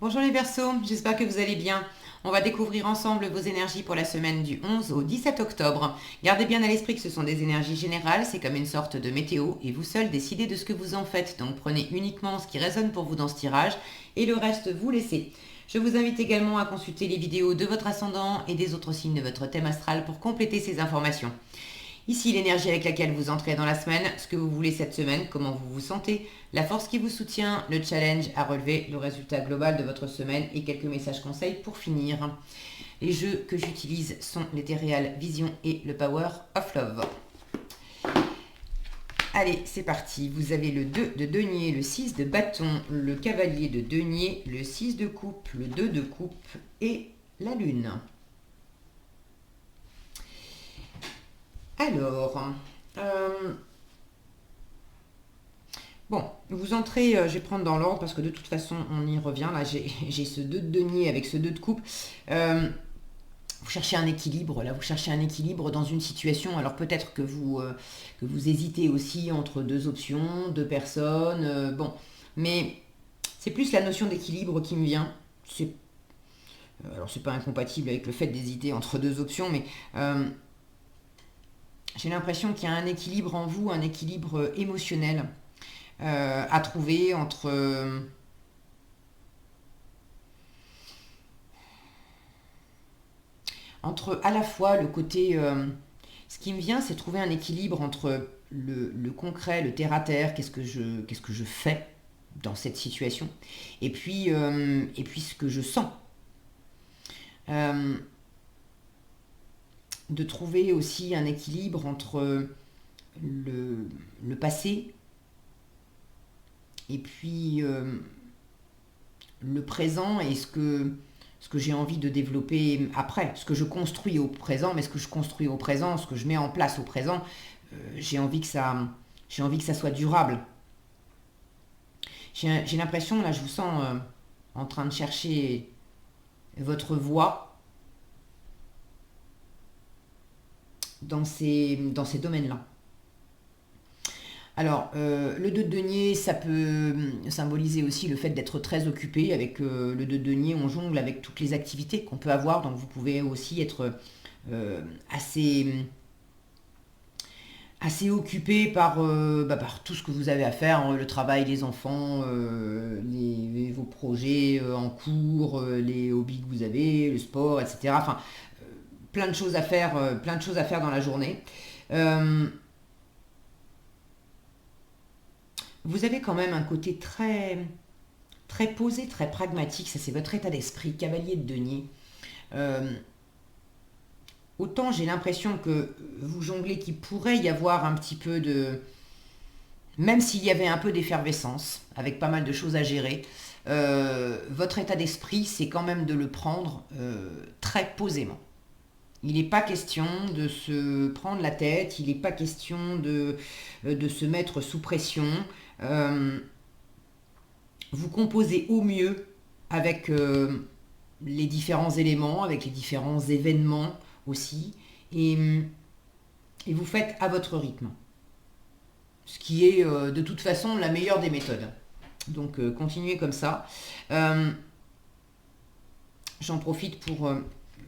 Bonjour les Verseaux, j'espère que vous allez bien. On va découvrir ensemble vos énergies pour la semaine du 11 au 17 octobre. Gardez bien à l'esprit que ce sont des énergies générales, c'est comme une sorte de météo et vous seul décidez de ce que vous en faites. Donc prenez uniquement ce qui résonne pour vous dans ce tirage et le reste vous laissez. Je vous invite également à consulter les vidéos de votre ascendant et des autres signes de votre thème astral pour compléter ces informations. Ici, l'énergie avec laquelle vous entrez dans la semaine, ce que vous voulez cette semaine, comment vous vous sentez, la force qui vous soutient, le challenge à relever, le résultat global de votre semaine et quelques messages conseils pour finir. Les jeux que j'utilise sont l'Ethereal Vision et le Power of Love. Allez, c'est parti. Vous avez le 2 de denier, le 6 de bâton, le cavalier de denier, le 6 de coupe, le 2 de coupe et la lune. Alors, bon, vous entrez, je vais prendre dans l'ordre parce que de toute façon, on y revient. Là, j'ai ce 2 de denier avec ce 2 de coupe. Vous cherchez un équilibre, là, vous cherchez un équilibre dans une situation. Alors peut-être que vous hésitez aussi entre deux options, deux personnes. Bon, mais c'est plus la notion d'équilibre qui me vient. Alors c'est pas incompatible avec le fait d'hésiter entre deux options, mais j'ai l'impression qu'il y a un équilibre en vous, un équilibre émotionnel à trouver entre à la fois le côté... ce qui me vient, c'est trouver un équilibre entre le concret, le terre-à-terre, qu'est-ce que je fais dans cette situation, et puis ce que je sens. De trouver aussi un équilibre entre le passé et puis le présent et ce que j'ai envie de développer après, ce que je construis au présent, mais ce que je construis au présent, ce que je mets en place au présent, j'ai envie que ça soit durable. J'ai l'impression, là, je vous sens en train de chercher votre voie dans ces domaines-là. Alors, le 2 de denier, ça peut symboliser aussi le fait d'être très occupé. Avec le 2 de denier, on jongle avec toutes les activités qu'on peut avoir. Donc, vous pouvez aussi être assez occupé par tout ce que vous avez à faire, hein, le travail, les enfants, vos projets en cours, les hobbies que vous avez, le sport, etc. Enfin, plein de choses à faire dans la journée. Vous avez quand même un côté très, très posé, très pragmatique. Ça, c'est votre état d'esprit, cavalier de denier. Euh, Autant j'ai l'impression que vous jonglez qu'il pourrait y avoir un petit peu de... Même s'il y avait un peu d'effervescence, avec pas mal de choses à gérer, votre état d'esprit, c'est quand même de le prendre très posément. Il n'est pas question de se prendre la tête, il n'est pas question de se mettre sous pression. Euh, Vous composez au mieux avec les différents éléments, avec les différents événements aussi, et, et vous faites à votre rythme, ce qui est de toute façon la meilleure des méthodes. Donc continuez comme ça. Euh, J'en profite pour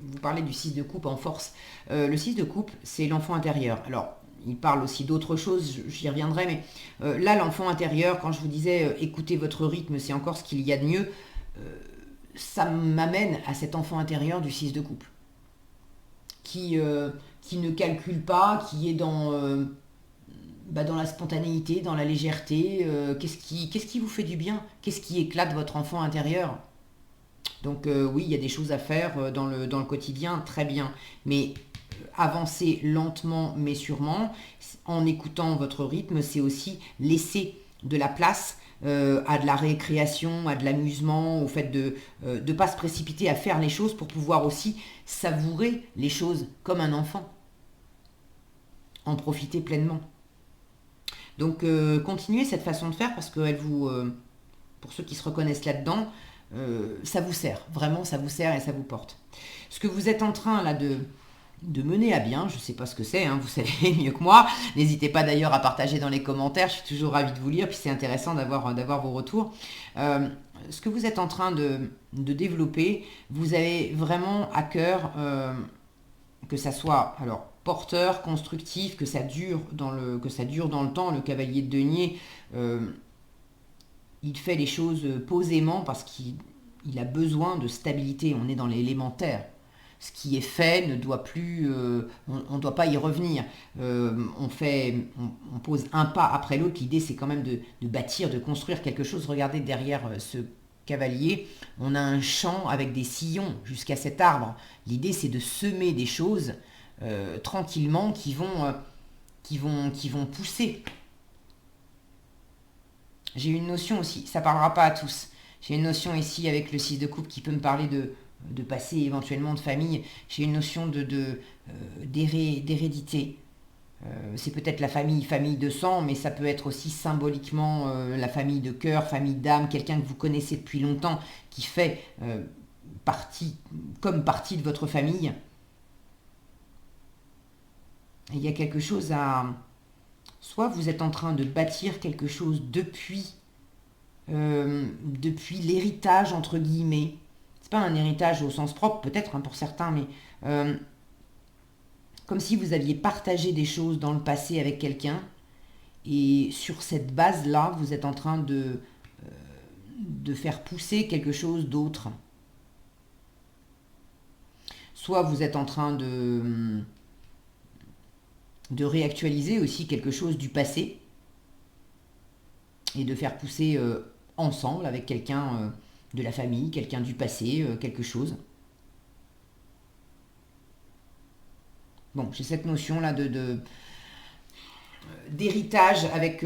vous parler du 6 de coupe en force. Le 6 de coupe, c'est l'enfant intérieur. Alors, il parle aussi d'autres choses, j'y reviendrai, mais là, l'enfant intérieur, quand je vous disais écoutez votre rythme, c'est encore ce qu'il y a de mieux, ça m'amène à cet enfant intérieur du 6 de coupe, qui ne calcule pas, qui est dans la spontanéité, dans la légèreté. Qu'est-ce qui vous fait du bien? Qu'est-ce qui éclate votre enfant intérieur? Donc oui, il y a des choses à faire dans le quotidien, très bien. Mais avancer lentement mais sûrement, en écoutant votre rythme, c'est aussi laisser de la place à de la récréation, à de l'amusement, au fait de ne pas se précipiter à faire les choses pour pouvoir aussi savourer les choses comme un enfant, en profiter pleinement. Donc continuez cette façon de faire parce que pour ceux qui se reconnaissent là-dedans, ça vous sert, vraiment ça vous sert et ça vous porte. Ce que vous êtes en train là de mener à bien, je ne sais pas ce que c'est, hein, vous savez mieux que moi, n'hésitez pas d'ailleurs à partager dans les commentaires, je suis toujours ravie de vous lire, puis c'est intéressant d'avoir vos retours. ce que vous êtes en train de développer, vous avez vraiment à cœur que ça soit alors porteur, constructif, que ça dure dans le temps. Le cavalier de denier, il fait les choses posément parce qu'il a besoin de stabilité. On est dans l'élémentaire. Ce qui est fait ne doit plus, on ne doit pas y revenir. On pose un pas après l'autre. L'idée, c'est quand même de bâtir, de construire quelque chose. Regardez derrière ce cavalier, on a un champ avec des sillons jusqu'à cet arbre. L'idée, c'est de semer des choses tranquillement qui vont pousser. J'ai une notion aussi, ça parlera pas à tous. J'ai une notion ici avec le 6 de coupe qui peut me parler de passé, éventuellement de famille. J'ai une notion d'hérédité. C'est peut-être la famille de sang, mais ça peut être aussi symboliquement la famille de cœur, famille d'âme, quelqu'un que vous connaissez depuis longtemps, qui fait partie de votre famille. Et il y a quelque chose à... Soit vous êtes en train de bâtir quelque chose depuis l'héritage, entre guillemets. C'est pas un héritage au sens propre, peut-être pour certains, mais comme si vous aviez partagé des choses dans le passé avec quelqu'un, et sur cette base-là, vous êtes en train de faire pousser quelque chose d'autre. Soit vous êtes en train de réactualiser aussi quelque chose du passé et de faire pousser ensemble avec quelqu'un de la famille, quelqu'un du passé, quelque chose. Bon, j'ai cette notion-là d'héritage avec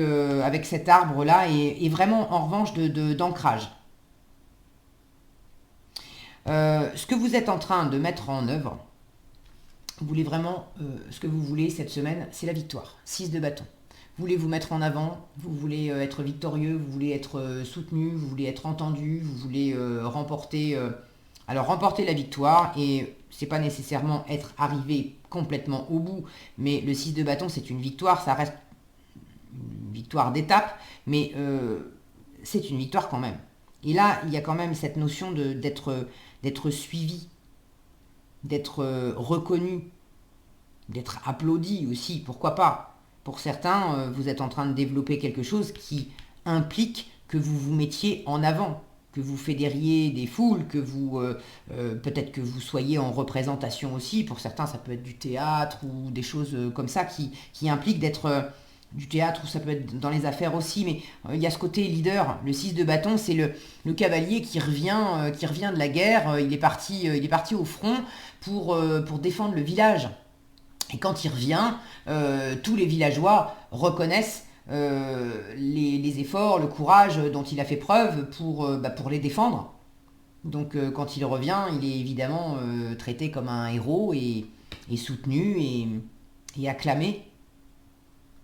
cet arbre-là et vraiment en revanche d'ancrage. Ce que vous êtes en train de mettre en œuvre, vous voulez vraiment, ce que vous voulez cette semaine, c'est la victoire. 6 de bâton. Vous voulez vous mettre en avant, vous voulez être victorieux, vous voulez être soutenu, vous voulez être entendu, vous voulez remporter la victoire. Et c'est pas nécessairement être arrivé complètement au bout, mais le 6 de bâton, c'est une victoire, ça reste une victoire d'étape, mais c'est une victoire quand même. Et là, il y a quand même cette notion d'être suivi, d'être reconnu, d'être applaudi aussi, pourquoi pas. Pour certains, vous êtes en train de développer quelque chose qui implique que vous vous mettiez en avant, que vous fédériez des foules, que vous peut-être que vous soyez en représentation aussi. Pour certains, ça peut être du théâtre ou des choses comme ça qui impliquent d'être du théâtre, ou ça peut être dans les affaires aussi, mais il y a ce côté leader. Le 6 de bâton, c'est le cavalier qui revient de la guerre. Il est parti au front pour défendre le village. Et quand il revient, tous les villageois reconnaissent les efforts, le courage dont il a fait preuve pour les défendre. Donc quand il revient, il est évidemment traité comme un héros et soutenu et acclamé.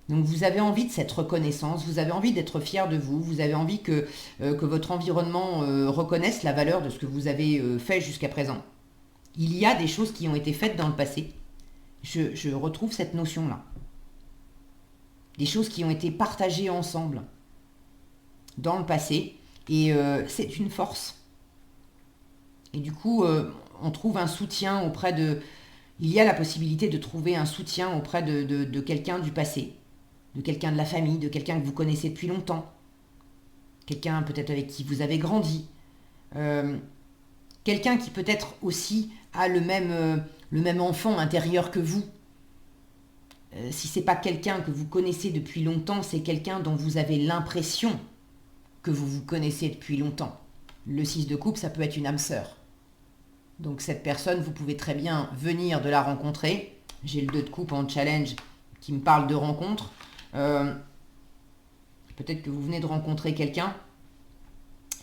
Donc vous avez envie de cette reconnaissance, vous avez envie d'être fier de vous, vous avez envie que votre environnement reconnaisse la valeur de ce que vous avez fait jusqu'à présent. Il y a des choses qui ont été faites dans le passé. Je retrouve cette notion-là. Des choses qui ont été partagées ensemble dans le passé. Et c'est une force. Et du coup, on trouve un soutien auprès de... Il y a la possibilité de trouver un soutien auprès de quelqu'un du passé. De quelqu'un de la famille, de quelqu'un que vous connaissez depuis longtemps. Quelqu'un peut-être avec qui vous avez grandi. Quelqu'un qui peut-être aussi a le même enfant intérieur que vous. Si c'est pas quelqu'un que vous connaissez depuis longtemps, c'est quelqu'un dont vous avez l'impression que vous vous connaissez depuis longtemps. Le 6 de coupe, ça peut être une âme sœur. Donc cette personne, vous pouvez très bien venir de la rencontrer. J'ai le 2 de coupe en challenge qui me parle de rencontre. Peut-être que vous venez de rencontrer quelqu'un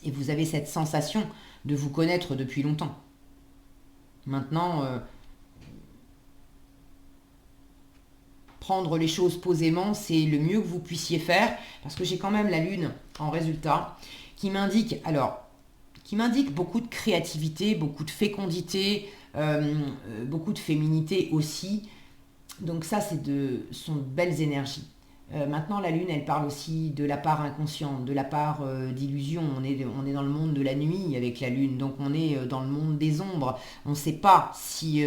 et vous avez cette sensation de vous connaître depuis longtemps. Maintenant, prendre les choses posément, c'est le mieux que vous puissiez faire, parce que j'ai quand même la lune en résultat, qui m'indique beaucoup de créativité, beaucoup de fécondité, beaucoup de féminité aussi. Donc ça, sont de belles énergies. Maintenant, la lune, elle parle aussi de la part inconsciente, de la part d'illusion. On est dans le monde de la nuit avec la lune, donc on est dans le monde des ombres. On ne sait pas si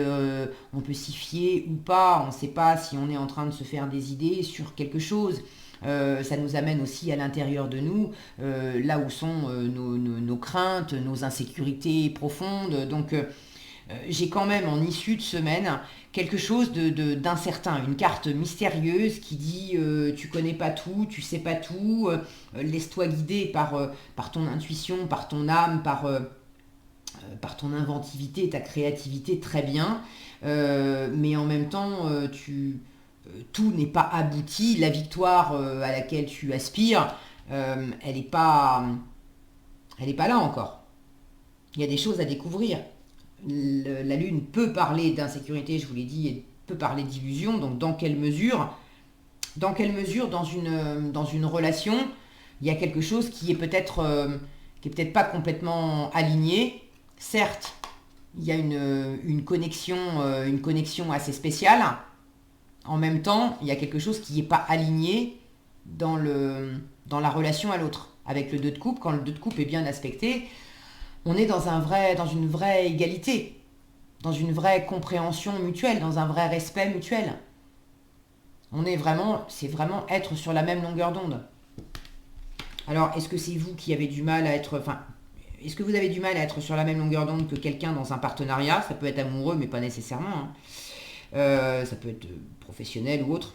on peut s'y fier ou pas, on ne sait pas si on est en train de se faire des idées sur quelque chose. Ça nous amène aussi à l'intérieur de nous, là où sont nos craintes, nos insécurités profondes. Donc j'ai quand même en issue de semaine quelque chose d'incertain, une carte mystérieuse qui dit tu connais pas tout, tu sais pas tout, laisse-toi guider par ton intuition, par ton âme, par ton inventivité, ta créativité, très bien. Mais en même temps, tout n'est pas abouti. La victoire à laquelle tu aspires, elle est pas là encore. Il y a des choses à découvrir. La Lune peut parler d'insécurité, je vous l'ai dit, et peut parler d'illusion. Donc dans quelle mesure dans une relation, il y a quelque chose qui est peut-être pas complètement aligné. Certes, il y a une connexion assez spéciale. En même temps, il y a quelque chose qui n'est pas aligné dans la relation à l'autre. Avec le 2 de coupe, quand le 2 de coupe est bien aspecté, on est dans une vraie égalité, dans une vraie compréhension mutuelle, dans un vrai respect mutuel. C'est vraiment être sur la même longueur d'onde. Alors, est-ce que c'est vous qui avez du mal à être, enfin, est-ce que vous avez du mal à être sur la même longueur d'onde que quelqu'un dans un partenariat? Ça peut être amoureux, mais pas nécessairement, hein. Ça peut être professionnel ou autre.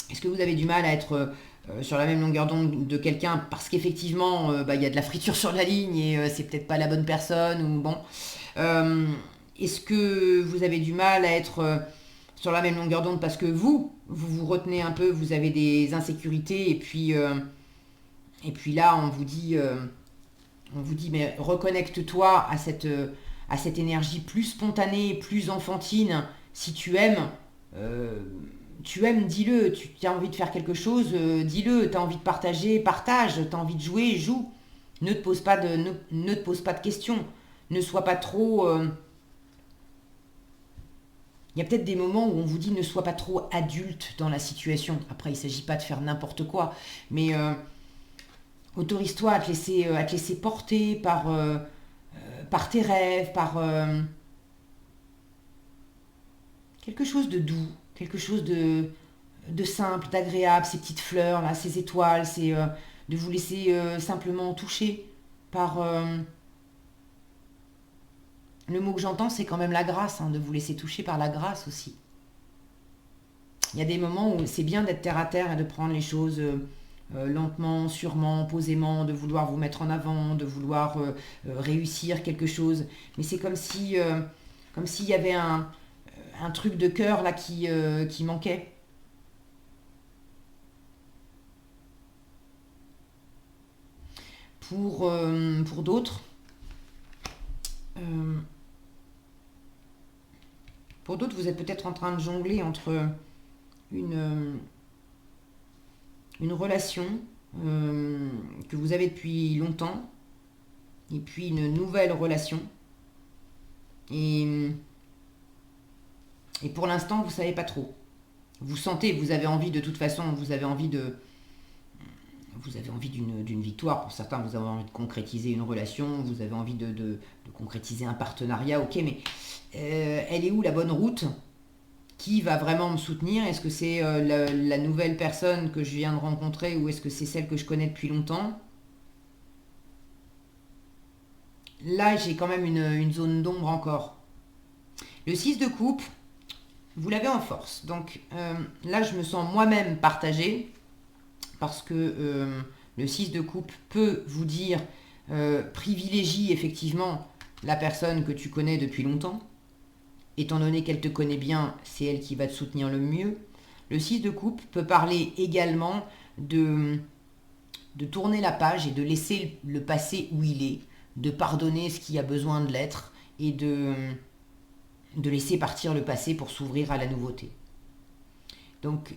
Est-ce que vous avez du mal à être sur la même longueur d'onde de quelqu'un parce qu'effectivement, il y a de la friture sur la ligne et c'est peut-être pas la bonne personne ou bon. Est-ce que vous avez du mal à être sur la même longueur d'onde parce que vous retenez un peu, vous avez des insécurités et puis là on vous dit mais reconnecte-toi à cette énergie plus spontanée, plus enfantine. Si tu aimes, dis-le. Tu as envie de faire quelque chose, dis-le. Tu as envie de partager, partage. Tu as envie de jouer, joue. Ne te pose pas de questions. Ne sois pas trop... Il y a peut-être des moments où on vous dit ne sois pas trop adulte dans la situation. Après, il ne s'agit pas de faire n'importe quoi. Mais autorise-toi à te laisser porter par tes rêves, par quelque chose de doux, quelque chose de simple, d'agréable, ces petites fleurs, là, ces étoiles, de vous laisser simplement toucher par... le mot que j'entends, c'est quand même la grâce, hein, de vous laisser toucher par la grâce aussi. Il y a des moments où c'est bien d'être terre à terre et de prendre les choses lentement, sûrement, posément, de vouloir vous mettre en avant, de vouloir réussir quelque chose. Mais c'est comme s'il y avait un truc de cœur là qui manquait. Pour d'autres, euh, vous êtes peut-être en train de jongler entre une, une relation que vous avez depuis longtemps et puis une nouvelle relation. Et, et pour l'instant, vous ne savez pas trop. Vous sentez, vous avez envie de toute façon, vous avez envie d'une victoire. Pour certains, vous avez envie de concrétiser une relation, vous avez envie de concrétiser un partenariat. Ok, mais elle est où la bonne route? Qui va vraiment me soutenir? Est-ce que c'est la nouvelle personne que je viens de rencontrer ou est-ce que c'est celle que je connais depuis longtemps? Là, j'ai quand même une zone d'ombre encore. Le 6 de coupe, vous l'avez en force. Donc là, je me sens moi-même partagée parce que le 6 de coupe peut vous dire privilégie effectivement la personne que tu connais depuis longtemps. Étant donné qu'elle te connaît bien, c'est elle qui va te soutenir le mieux. Le 6 de coupe peut parler également de tourner la page et de laisser le passé où il est, de pardonner ce qui a besoin de l'être et de laisser partir le passé pour s'ouvrir à la nouveauté. Donc,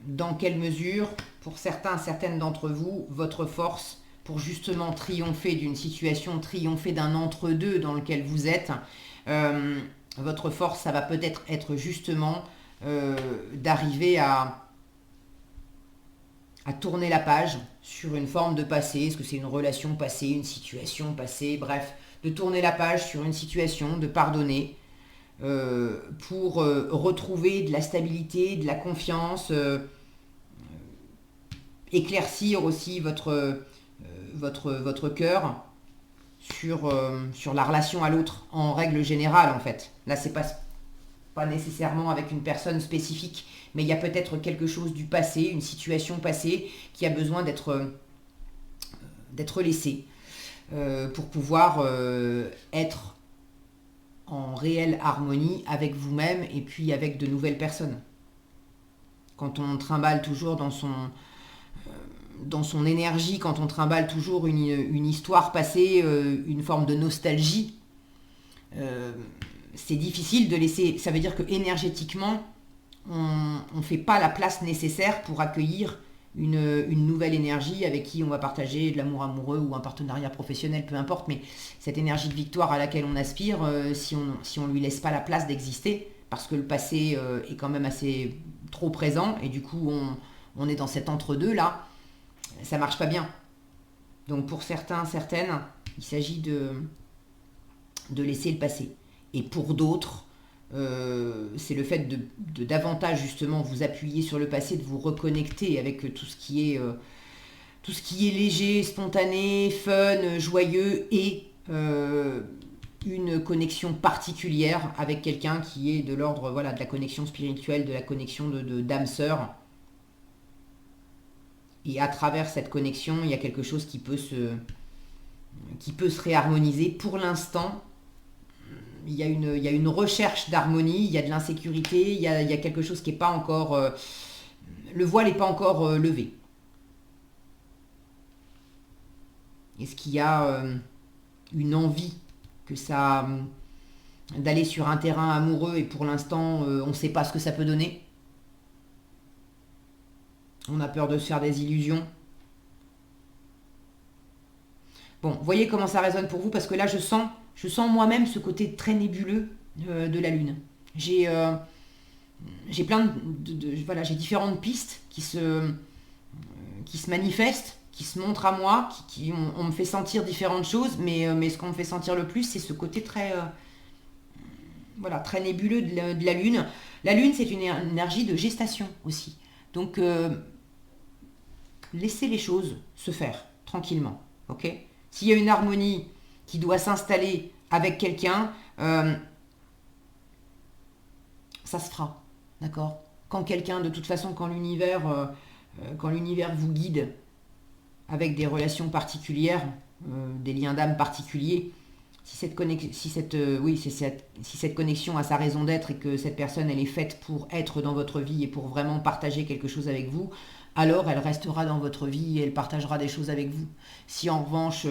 dans quelle mesure, pour certaines d'entre vous, votre force pour justement triompher d'une situation, triompher d'un entre-deux dans lequel vous êtes, votre force, ça va peut-être être justement d'arriver à tourner la page sur une forme de passé. Est-ce que c'est une relation passée, une situation passée, bref, de tourner la page sur une situation, de pardonner pour retrouver de la stabilité, de la confiance, éclaircir aussi votre cœur sur la relation à l'autre en règle générale en fait. Là, c'est pas nécessairement avec une personne spécifique, mais il y a peut-être quelque chose du passé, une situation passée qui a besoin d'être laissée pour pouvoir être en réelle harmonie avec vous-même et puis avec de nouvelles personnes. Quand on trimballe toujours dans son énergie, quand on trimballe toujours une histoire passée, une forme de nostalgie, c'est difficile de laisser. Ça veut dire que énergétiquement, on ne fait pas la place nécessaire pour accueillir une nouvelle énergie avec qui on va partager de l'amour amoureux ou un partenariat professionnel, peu importe, mais cette énergie de victoire à laquelle on aspire, si on lui laisse pas la place d'exister, parce que le passé est quand même assez trop présent, et du coup on est dans cet entre-deux là, ça marche pas bien. Donc pour certains, certaines, il s'agit de laisser le passé. Et pour d'autres, c'est le fait de davantage justement vous appuyer sur le passé, de vous reconnecter avec tout ce qui est léger, spontané, fun, joyeux et une connexion particulière avec quelqu'un qui est de l'ordre voilà, de la connexion spirituelle, de la connexion d'âme sœur. Et à travers cette connexion, il y a quelque chose qui peut se réharmoniser. Pour l'instant, il y a une recherche d'harmonie, il y a de l'insécurité, il y a quelque chose qui n'est pas encore... le voile n'est pas encore levé. Est-ce qu'il y a une envie que ça d'aller sur un terrain amoureux et pour l'instant on ne sait pas ce que ça peut donner? On a peur de se faire des illusions. Bon, voyez comment ça résonne pour vous, parce que là je sens moi-même ce côté très nébuleux de la Lune. J'ai plein voilà, j'ai différentes pistes qui se manifestent, qui se montrent à moi, on me fait sentir différentes choses, mais ce qu'on me fait sentir le plus, c'est ce côté très, voilà, très nébuleux de la Lune. La Lune, c'est une énergie de gestation aussi. Donc, laissez les choses se faire tranquillement, ok? S'il y a une harmonie qui doit s'installer avec quelqu'un, ça se fera, d'accord? Quand quelqu'un, de toute façon, quand l'univers vous guide avec des relations particulières, des liens d'âme particuliers, si cette connexion a sa raison d'être et que cette personne elle est faite pour être dans votre vie et pour vraiment partager quelque chose avec vous, alors elle restera dans votre vie et elle partagera des choses avec vous. Si en revanche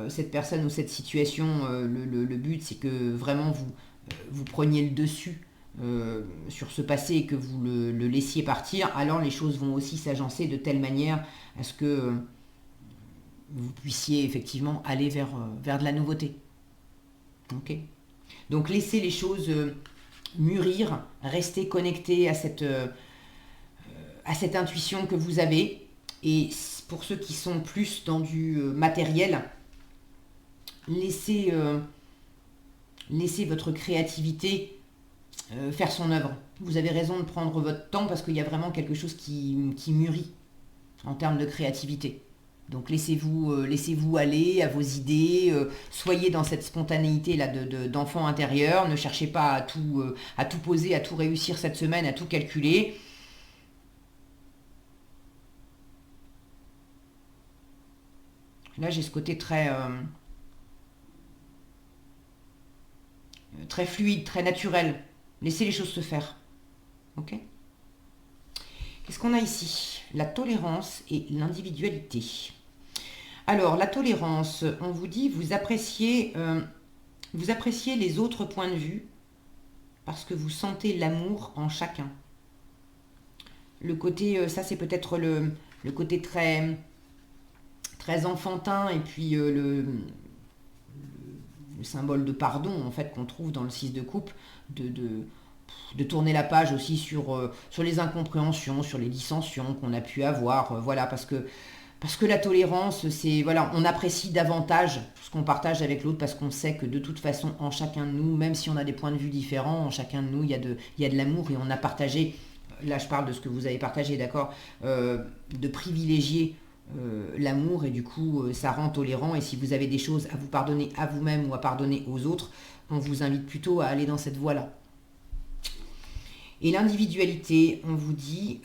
cette personne ou cette situation, le but c'est que vraiment vous preniez le dessus sur ce passé et que vous le laissiez partir, alors les choses vont aussi s'agencer de telle manière à ce que vous puissiez effectivement aller vers de la nouveauté. Ok. Donc laissez les choses mûrir, restez connecté à cette intuition que vous avez. Et pour ceux qui sont plus dans du matériel, laissez votre créativité faire son œuvre. Vous avez raison de prendre votre temps parce qu'il y a vraiment quelque chose qui mûrit en termes de créativité. Donc laissez-vous aller à vos idées, soyez dans cette spontanéité là d'enfant intérieur, ne cherchez pas à tout poser, à tout réussir cette semaine, à tout calculer. Là j'ai ce côté très fluide, très naturel. Laissez les choses se faire. Ok? Qu'est-ce qu'on a ici? La tolérance et l'individualité. Alors, la tolérance, on vous dit, vous appréciez les autres points de vue parce que vous sentez l'amour en chacun. Le côté, ça c'est peut-être le côté très, très enfantin et puis le symbole de pardon en fait qu'on trouve dans le 6 de coupe, de tourner la page aussi sur les incompréhensions, sur les dissensions qu'on a pu avoir. Voilà, parce que la tolérance, c'est, voilà, on apprécie davantage ce qu'on partage avec l'autre parce qu'on sait que de toute façon, en chacun de nous, même si on a des points de vue différents, en chacun de nous, il y a de l'amour et on a partagé, là je parle de ce que vous avez partagé, d'accord, de privilégier l'amour et du coup ça rend tolérant. Et si vous avez des choses à vous pardonner à vous-même ou à pardonner aux autres, on vous invite plutôt à aller dans cette voie-là. Et l'individualité, on vous dit,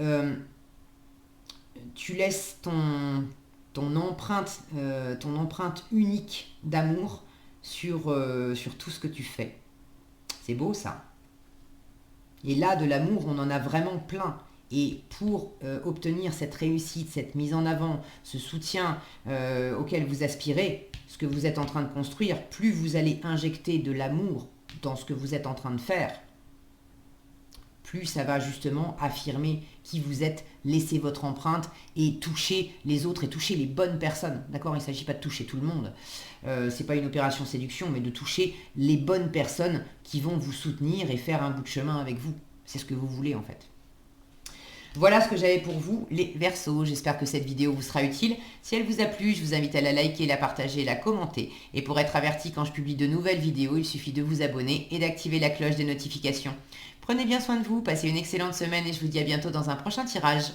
tu laisses ton empreinte unique d'amour sur tout ce que tu fais. C'est beau ça. Et là, de l'amour, on en a vraiment plein. Et pour obtenir cette réussite, cette mise en avant, ce soutien auquel vous aspirez, ce que vous êtes en train de construire, plus vous allez injecter de l'amour dans ce que vous êtes en train de faire, plus ça va justement affirmer qui vous êtes, laisser votre empreinte et toucher les autres et toucher les bonnes personnes. D'accord ? Il ne s'agit pas de toucher tout le monde. C'est pas une opération séduction, mais de toucher les bonnes personnes qui vont vous soutenir et faire un bout de chemin avec vous. C'est ce que vous voulez en fait. Voilà ce que j'avais pour vous, les Verseaux. J'espère que cette vidéo vous sera utile. Si elle vous a plu, je vous invite à la liker, la partager, la commenter. Et pour être averti quand je publie de nouvelles vidéos, il suffit de vous abonner et d'activer la cloche des notifications. Prenez bien soin de vous, passez une excellente semaine et je vous dis à bientôt dans un prochain tirage.